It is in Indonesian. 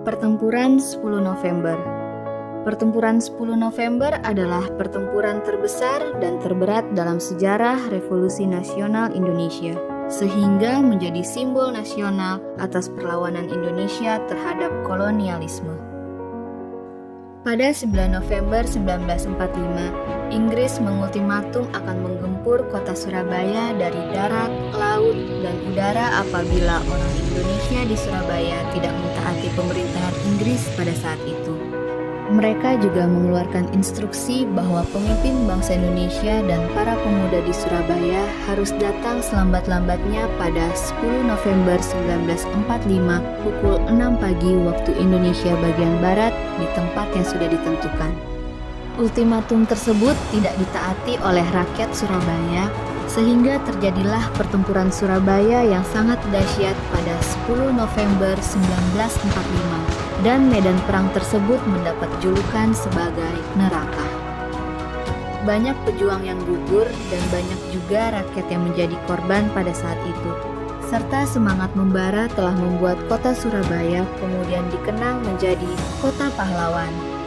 Pertempuran 10 November. Pertempuran 10 November adalah pertempuran terbesar dan terberat dalam sejarah Revolusi Nasional Indonesia, sehingga menjadi simbol nasional atas perlawanan Indonesia terhadap kolonialisme. Pada 9 November 1945, Inggris mengultimatum akan menggempur kota Surabaya dari darat, laut, dan udara apabila orang Indonesia di Surabaya tidak mentaati pemerintahan Inggris pada saat itu. Mereka juga mengeluarkan instruksi bahwa pemimpin bangsa Indonesia dan para pemuda di Surabaya harus datang selambat-lambatnya pada 10 November 1945 pukul 6 pagi waktu Indonesia bagian Barat di tempat yang sudah ditentukan. Ultimatum tersebut tidak ditaati oleh rakyat Surabaya, sehingga terjadilah pertempuran Surabaya yang sangat dahsyat pada 10 November 1945. Dan medan perang tersebut mendapat julukan sebagai neraka. Banyak pejuang yang gugur dan banyak juga rakyat yang menjadi korban pada saat itu. Serta semangat membara telah membuat kota Surabaya kemudian dikenang menjadi kota pahlawan.